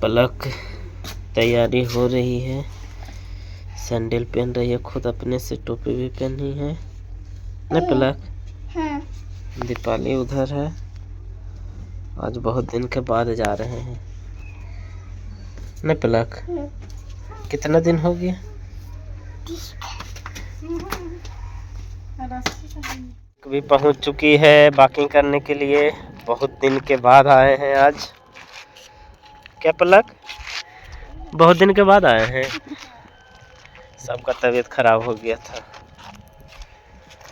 पलक तैयारी हो रही है, सैंडल पहन रही है, खुद अपने से टोपी भी पहनी है न पलक। दीपाली उधर है, आज बहुत दिन के बाद जा रहे हैं न पलक। कितना दिन हो गया? भी पहुंच चुकी है वॉकिंग करने के लिए, बहुत दिन के बाद आए हैं आज। क्या पलक, बहुत दिन के बाद आए हैं। सबका तबीयत खराब हो गया था।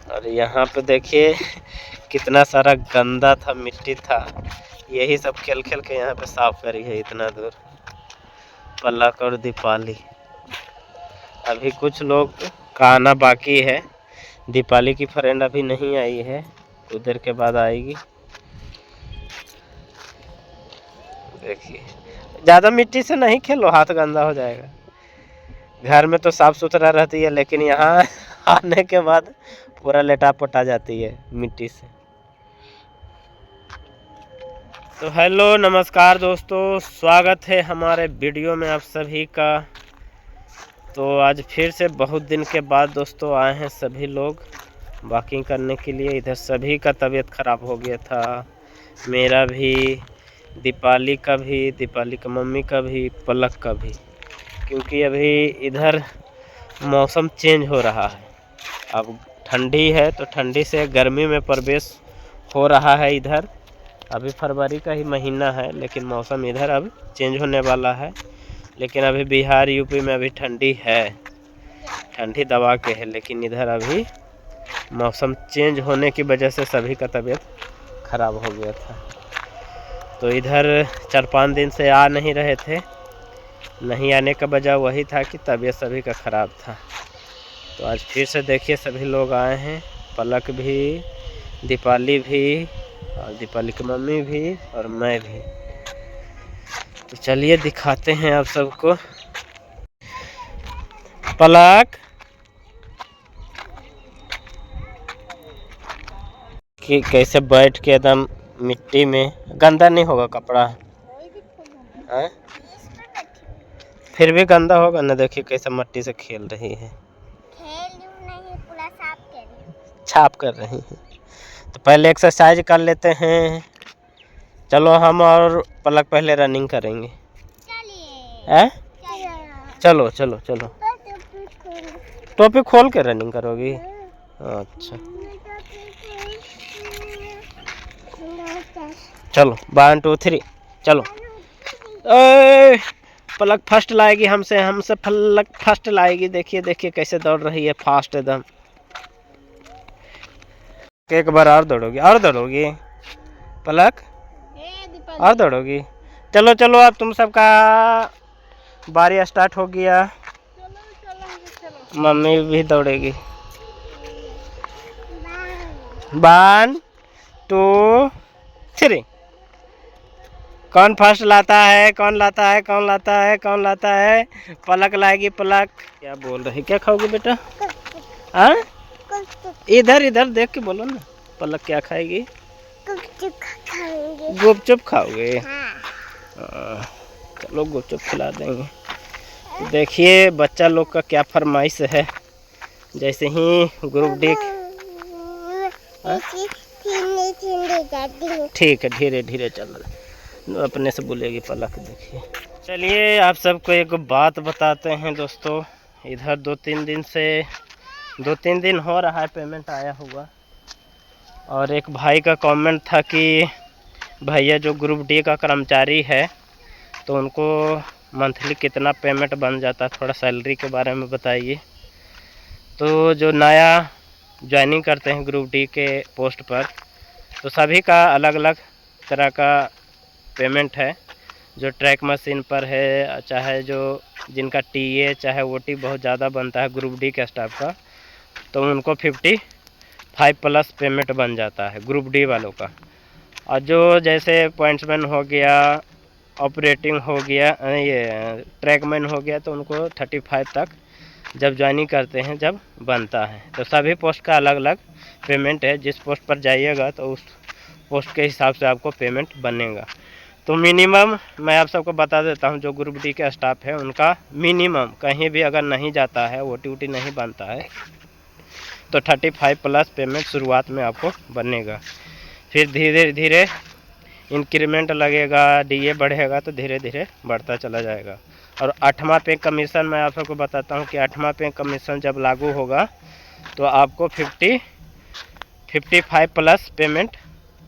और यहाँ पे देखिए कितना सारा गंदा था, मिट्टी था, यही सब खेल खेल के यहाँ पे साफ करी है इतना दूर पलक और दीपाली। अभी कुछ लोग का आना बाकी है, दीपाली की फ्रेंड अभी नहीं आई है, कुछ देर के बाद आएगी। देखिए ज़्यादा मिट्टी से नहीं खेलो, हाथ गंदा हो जाएगा। घर में तो साफ सुथरा रहती है, लेकिन यहाँ आने के बाद पूरा लेटा पोटा जाती है मिट्टी से। तो हेलो नमस्कार दोस्तों, स्वागत है हमारे वीडियो में आप सभी का। तो आज फिर से बहुत दिन के बाद दोस्तों आए हैं सभी लोग वॉकिंग करने के लिए। इधर सभी का तबीयत ख़राब हो गया था, मेरा भी, दीपाली का भी, दीपाली का मम्मी का भी, पलक का भी, क्योंकि अभी इधर मौसम चेंज हो रहा है। अब ठंडी है तो ठंडी से गर्मी में प्रवेश हो रहा है इधर। अभी फरवरी का ही महीना है, लेकिन मौसम इधर अब चेंज होने वाला है। लेकिन अभी बिहार यूपी में अभी ठंडी है, ठंडी दबा के है, लेकिन इधर अभी मौसम चेंज होने की वजह से सभी का तबीयत ख़राब हो गया था। तो इधर 4-5 दिन से आ नहीं रहे थे। नहीं आने का वजह वही था कि तबीयत सभी का ख़राब था। तो आज फिर से देखिए सभी लोग आए हैं, पलक भी, दीपाली भी, और दीपाली की मम्मी भी, और मैं भी। तो चलिए दिखाते हैं आप सबको। पलक कि कैसे बैठ के एकदम मिट्टी में, गंदा नहीं होगा कपड़ा है? फिर भी गंदा होगा ना। देखिए कैसे मिट्टी से खेल रही है, छाप कर रही है। तो पहले एक्सरसाइज कर लेते हैं। चलो हम और पलक पहले रनिंग करेंगे। हैं? चलो चलो चलो। टोपी खोल के रनिंग करोगी? अच्छा चलो 1 2 3 चलो। पलक फर्स्ट लाएगी, हमसे पलक फर्स्ट लाएगी। देखिए देखिए कैसे दौड़ रही है, फास्ट एकदम। एक बार और दौड़ोगी पलक, और दौड़ोगी? चलो चलो अब तुम सबका बारी स्टार्ट हो गया। मम्मी भी दौड़ेगी। 1 2 3। कौन फर्स्ट लाता है? कौन लाता है? कौन लाता है? कौन लाता है? पलक लाएगी। पलक क्या बोल रही, क्या खाओगे बेटा? हाँ इधर इधर देख के बोलो ना। पलक क्या खाएगी? गुपचुप खाओगे? चलो गुपचुप खिला देंगे। देखिए बच्चा लोग का क्या फरमाइश है। जैसे ही ग्रुप डी, ठीक है, धीरे धीरे चल रहा, अपने से बोलेगी पलक। देखिए चलिए आप सबको एक बात बताते हैं दोस्तों। इधर 2-3 दिन हो रहा है पेमेंट आया हुआ। और एक भाई का कमेंट था कि भैया जो ग्रुप डी का कर्मचारी है तो उनको मंथली कितना पेमेंट बन जाता है, थोड़ा सैलरी के बारे में बताइए। तो जो नया ज्वाइनिंग करते हैं ग्रुप डी के पोस्ट पर, तो सभी का अलग अलग तरह का पेमेंट है। जो ट्रैक मशीन पर है, चाहे जो जिनका टीए चाहे ओटी बहुत ज़्यादा बनता है ग्रुप डी के स्टाफ का, तो उनको 55+ पेमेंट बन जाता है ग्रुप डी वालों का। और जो जैसे पॉइंट्समैन हो गया, ऑपरेटिंग हो गया, ये ट्रैकमैन हो गया, तो उनको 35 तक जब ज्वाइनिंग करते हैं जब बनता है। तो सभी पोस्ट का अलग अलग पेमेंट है। जिस पोस्ट पर जाइएगा तो उस पोस्ट के हिसाब से आपको पेमेंट बनेगा। तो मिनिमम मैं आप सबको बता देता हूँ, जो ग्रुप डी के स्टाफ है उनका मिनिमम कहीं भी अगर नहीं जाता है, ओटी नहीं बनता है, तो 35 प्लस पेमेंट शुरुआत में आपको बनेगा। फिर धीरे धीरे इंक्रीमेंट लगेगा, डीए बढ़ेगा तो धीरे धीरे बढ़ता चला जाएगा। और 8वां पे कमीशन मैं आप सबको बताता हूँ कि 8वां पे कमीशन जब लागू होगा तो आपको 55 प्लस पेमेंट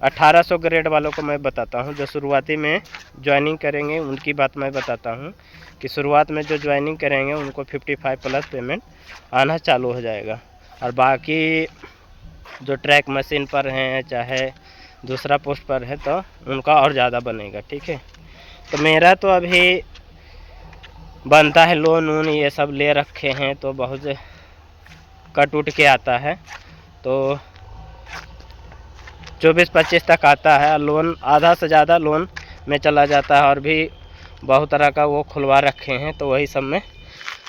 1800 ग्रेड वालों को मैं बताता हूँ, जो शुरुआती में ज्वाइनिंग करेंगे उनकी बात मैं बताता हूँ कि शुरुआत में जो ज्वाइनिंग करेंगे उनको 55 प्लस पेमेंट आना चालू हो जाएगा। और बाकी जो ट्रैक मशीन पर हैं चाहे दूसरा पोस्ट पर है तो उनका और ज़्यादा बनेगा। ठीक है, तो मेरा तो अभी बनता है, लोन वोन ये सब ले रखे हैं तो बहुत कट उठ के आता है, तो 24-25 तक आता है। लोन आधा से ज़्यादा लोन में चला जाता है और भी बहुत तरह का वो खुलवा रखे हैं तो वही सब में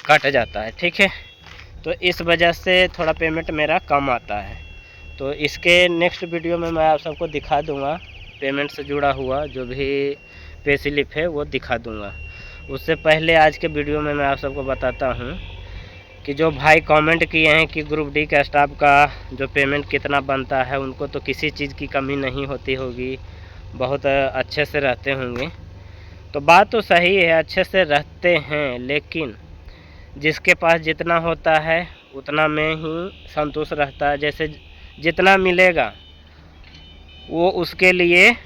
कट जाता है। ठीक है, तो इस वजह से थोड़ा पेमेंट मेरा कम आता है। तो इसके नेक्स्ट वीडियो में मैं आप सबको दिखा दूंगा, पेमेंट से जुड़ा हुआ जो भी पे स्लिप है वो दिखा दूंगा। उससे पहले आज के वीडियो में मैं आप सबको बताता हूँ कि जो भाई कमेंट किए हैं कि ग्रुप डी के स्टाफ का जो पेमेंट कितना बनता है, उनको तो किसी चीज़ की कमी नहीं होती होगी, बहुत अच्छे से रहते होंगे। तो बात तो सही है, अच्छे से रहते हैं, लेकिन जिसके पास जितना होता है उतना में ही संतुष्ट रहता है। जैसे जितना मिलेगा वो उसके लिए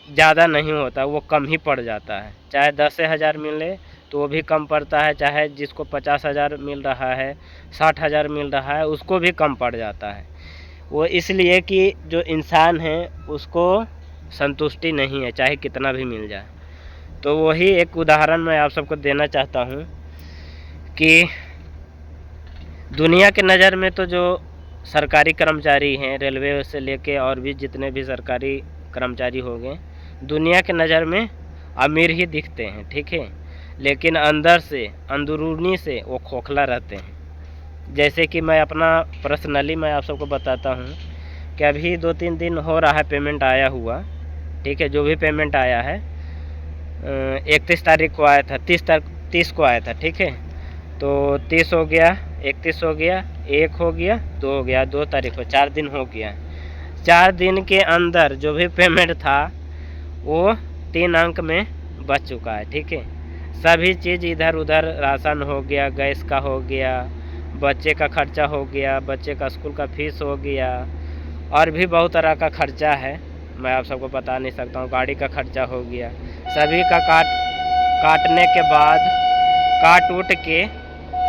ज़्यादा नहीं होता, वो कम ही पड़ जाता है। चाहे 10,000 मिले तो वो भी कम पड़ता है, चाहे जिसको 50,000 मिल रहा है, 60,000 मिल रहा है, उसको भी कम पड़ जाता है। वो इसलिए कि जो इंसान है उसको संतुष्टि नहीं है, चाहे कितना भी मिल जाए। तो वही एक उदाहरण मैं आप सबको देना चाहता हूँ कि दुनिया के नज़र में तो जो सरकारी कर्मचारी हैं, रेलवे से लेके और भी जितने भी सरकारी कर्मचारी हो गए, दुनिया के नज़र में अमीर ही दिखते हैं। ठीक है, लेकिन अंदर से, अंदरूनी से वो खोखला रहते हैं। जैसे कि मैं अपना पर्सनली मैं आप सबको बताता हूँ कि अभी 2-3 दिन हो रहा है पेमेंट आया हुआ। ठीक है, जो भी पेमेंट आया है 31 तारीख को आया था, 30 को आया था। ठीक है, तो 30 हो गया, 31 हो गया, 1 हो गया, 2 हो गया, 2 तारीख को 4 दिन हो गया। 4 दिन के अंदर जो भी पेमेंट था वो 3 अंक में बच चुका है। ठीक है, सभी चीज़ इधर उधर, राशन हो गया, गैस का हो गया, बच्चे का खर्चा हो गया, बच्चे का स्कूल का फीस हो गया, और भी बहुत तरह का खर्चा है, मैं आप सबको बता नहीं सकता हूँ। गाड़ी का खर्चा हो गया, सभी का काटने के बाद काट उठ के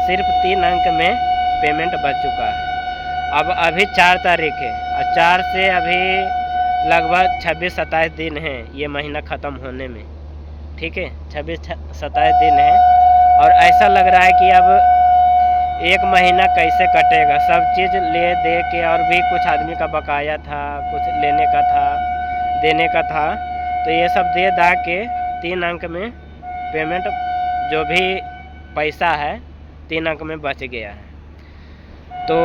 सिर्फ 3 अंक में पेमेंट बच चुका है। अब अभी 4 तारीख है और 4 से अभी लगभग 26-27 दिन हैं ये महीना ख़त्म होने में। ठीक है, 26-27 दिन है और ऐसा लग रहा है कि अब 1 महीना कैसे कटेगा। सब चीज़ ले दे के, और भी कुछ आदमी का बकाया था, कुछ लेने का था, देने का था, तो ये सब दे दा के 3 अंक में पेमेंट जो भी पैसा है 3 अंक में बच गया है। तो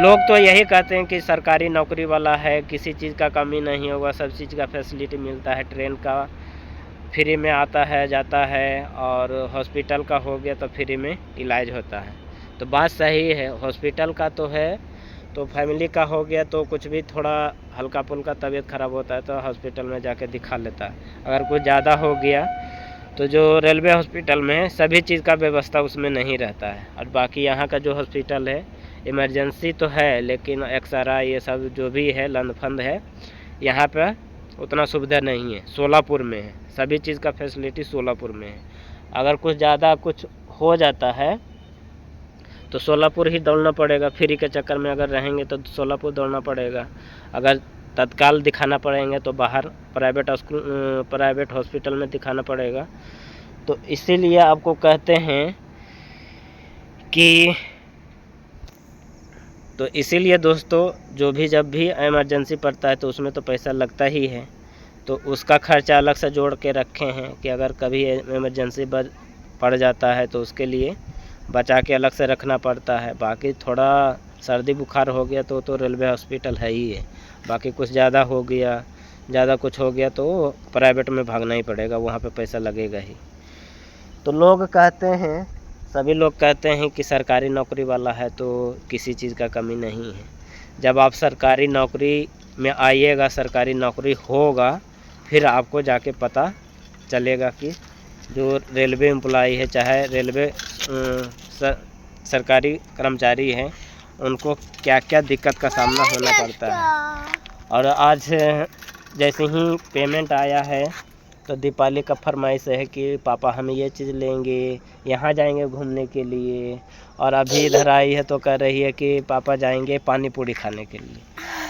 लोग तो यही कहते हैं कि सरकारी नौकरी वाला है, किसी चीज़ का कमी नहीं होगा, सब चीज़ का फैसिलिटी मिलता है, ट्रेन का फ्री में आता है जाता है, और हॉस्पिटल का हो गया तो फ्री में इलाज होता है। तो बात सही है, हॉस्पिटल का तो है, तो फैमिली का हो गया तो कुछ भी थोड़ा हल्का फुल्का तबीयत ख़राब होता है तो हॉस्पिटल में जाके दिखा लेता है। अगर कुछ ज़्यादा हो गया तो जो रेलवे हॉस्पिटल में है सभी चीज़ का व्यवस्था उसमें नहीं रहता है। और बाकी यहाँ का जो हॉस्पिटल है इमरजेंसी तो है, लेकिन एक्सरे ये सब जो भी है लंदफंद है, यहाँ पर उतना सुविधा नहीं है। सोलापुर में है, सभी चीज़ का फैसिलिटी सोलापुर में है। अगर कुछ ज़्यादा कुछ हो जाता है तो सोलापुर ही दौड़ना पड़ेगा, फ्री के चक्कर में अगर रहेंगे तो सोलापुर दौड़ना पड़ेगा। अगर तत्काल दिखाना पड़ेंगे तो बाहर प्राइवेट हॉस्पिटल में दिखाना पड़ेगा। तो इसीलिए आपको कहते हैं कि तो इसीलिए दोस्तों, जो भी जब भी इमरजेंसी पड़ता है तो उसमें तो पैसा लगता ही है, तो उसका खर्चा अलग से जोड़ के रखे हैं कि अगर कभी इमरजेंसी पड़ जाता है तो उसके लिए बचा के अलग से रखना पड़ता है। बाकी थोड़ा सर्दी बुखार हो गया तो रेलवे हॉस्पिटल है ही है। बाकी कुछ ज़्यादा हो गया ज़्यादा कुछ हो गया तो प्राइवेट में भागना ही पड़ेगा, वहाँ पे पैसा लगेगा ही। तो लोग कहते हैं, सभी लोग कहते हैं कि सरकारी नौकरी वाला है तो किसी चीज़ का कमी नहीं है। जब आप सरकारी नौकरी में आइएगा, सरकारी नौकरी होगा, फिर आपको जाके पता चलेगा कि जो रेलवे एम्प्लॉई है, चाहे रेलवे सरकारी कर्मचारी हैं, उनको क्या क्या दिक्कत का सामना होना पड़ता है। और आज जैसे ही पेमेंट आया है तो दीपाली का फरमाइश है कि पापा हम ये चीज़ लेंगे, यहाँ जाएंगे घूमने के लिए। और अभी इधर आई है तो कह रही है कि पापा जाएंगे पानी पूरी खाने के लिए।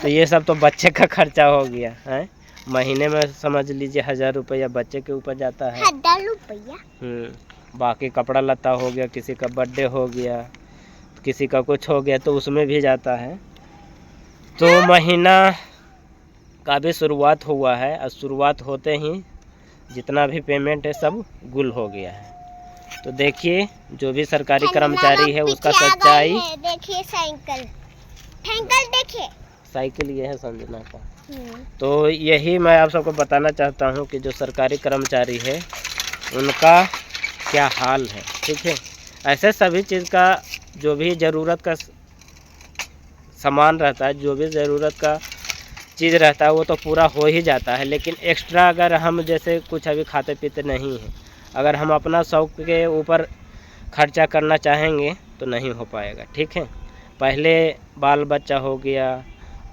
तो ये सब तो बच्चे का खर्चा हो गया है। महीने में समझ लीजिए 1000 रुपया बच्चे के ऊपर जाता है। 1000 रुपया। बाकी कपड़ा लत्ता हो गया, किसी का बर्थडे हो गया, किसी का कुछ हो गया तो उसमें भी जाता है। तो महीना का भी शुरुआत हुआ है और शुरुआत होते ही जितना भी पेमेंट है सब गुल हो गया है। तो देखिए जो भी सरकारी कर्मचारी है उसका सच्चाई। देखिए साइकिल देखिए, साइकिल ये है संजना का। तो यही मैं आप सबको बताना चाहता हूँ कि जो सरकारी कर्मचारी है उनका क्या हाल है, ठीक है। ऐसे सभी चीज़ का जो भी ज़रूरत का सामान रहता है, जो भी ज़रूरत का चीज़ रहता है वो तो पूरा हो ही जाता है। लेकिन एक्स्ट्रा अगर हम जैसे कुछ अभी खाते पीते नहीं हैं, अगर हम अपना शौक़ के ऊपर खर्चा करना चाहेंगे तो नहीं हो पाएगा, ठीक है। पहले बाल बच्चा हो गया,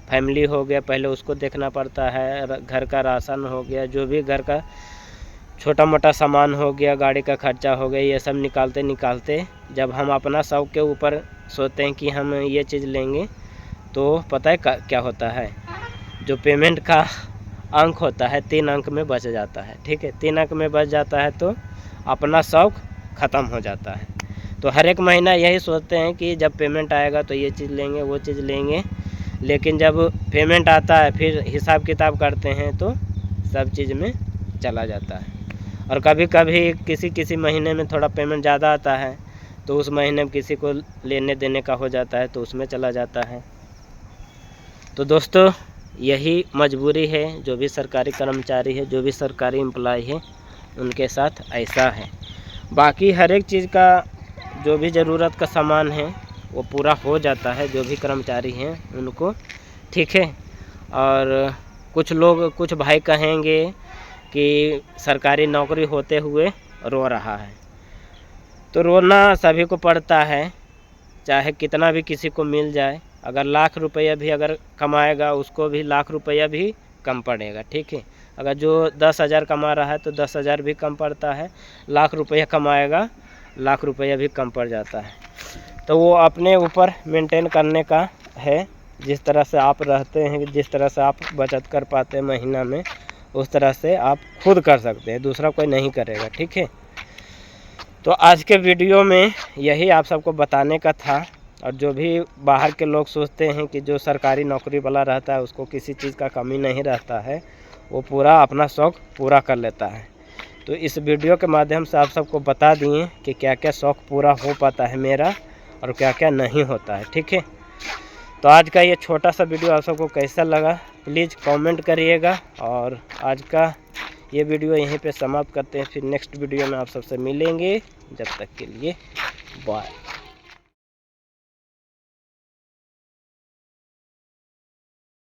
फैमिली हो गया, पहले उसको देखना पड़ता है, घर का राशन हो गया, जो भी घर का छोटा मोटा सामान हो गया, गाड़ी का खर्चा हो गया, ये सब निकालते निकालते जब हम अपना शौक़ के ऊपर सोचते हैं कि हम ये चीज़ लेंगे तो पता है क्या होता है, जो पेमेंट का अंक होता है 3 अंक में बच जाता है, ठीक है। 3 अंक में बच जाता है तो अपना शौक़ ख़त्म हो जाता है। तो हर एक महीना यही सोचते हैं कि जब पेमेंट आएगा तो ये चीज़ लेंगे, वो चीज़ लेंगे। लेकिन जब पेमेंट आता है फिर हिसाब किताब करते हैं तो सब चीज़ में चला जाता है। और कभी कभी किसी महीने में थोड़ा पेमेंट ज़्यादा आता है तो उस महीने में किसी को लेने देने का हो जाता है तो उसमें चला जाता है। तो दोस्तों यही मजबूरी है, जो भी सरकारी कर्मचारी है, जो भी सरकारी एम्प्लॉय है उनके साथ ऐसा है। बाकी हर एक चीज़ का जो भी ज़रूरत का सामान है वो पूरा हो जाता है जो भी कर्मचारी हैं उनको, ठीक है। और कुछ भाई कहेंगे कि सरकारी नौकरी होते हुए रो रहा है, तो रोना सभी को पड़ता है, चाहे कितना भी किसी को मिल जाए। अगर लाख रुपया भी अगर कमाएगा उसको भी लाख रुपया भी कम पड़ेगा, ठीक है। अगर जो 10,000 कमा रहा है तो 10,000 भी कम पड़ता है, लाख रुपया कमाएगा लाख रुपया भी कम पड़ जाता है। तो वो अपने ऊपर मेंटेन करने का है, जिस तरह से आप रहते हैं, जिस तरह से आप बचत कर पाते हैं महीना में, उस तरह से आप खुद कर सकते हैं, दूसरा कोई नहीं करेगा, ठीक है। तो आज के वीडियो में यही आप सबको बताने का था। और जो भी बाहर के लोग सोचते हैं कि जो सरकारी नौकरी वाला रहता है उसको किसी चीज़ का कमी नहीं रहता है, वो पूरा अपना शौक़ पूरा कर लेता है। तो इस वीडियो के माध्यम से आप सबको बता दिए कि क्या क्या शौक़ पूरा हो पाता है मेरा और क्या क्या नहीं होता है, ठीक है। तो आज का ये छोटा सा वीडियो आप सबको कैसा लगा प्लीज़ कमेंट करिएगा। और आज का ये वीडियो यहीं पे समाप्त करते हैं, फिर नेक्स्ट वीडियो में आप सबसे मिलेंगे। जब तक के लिए बाय।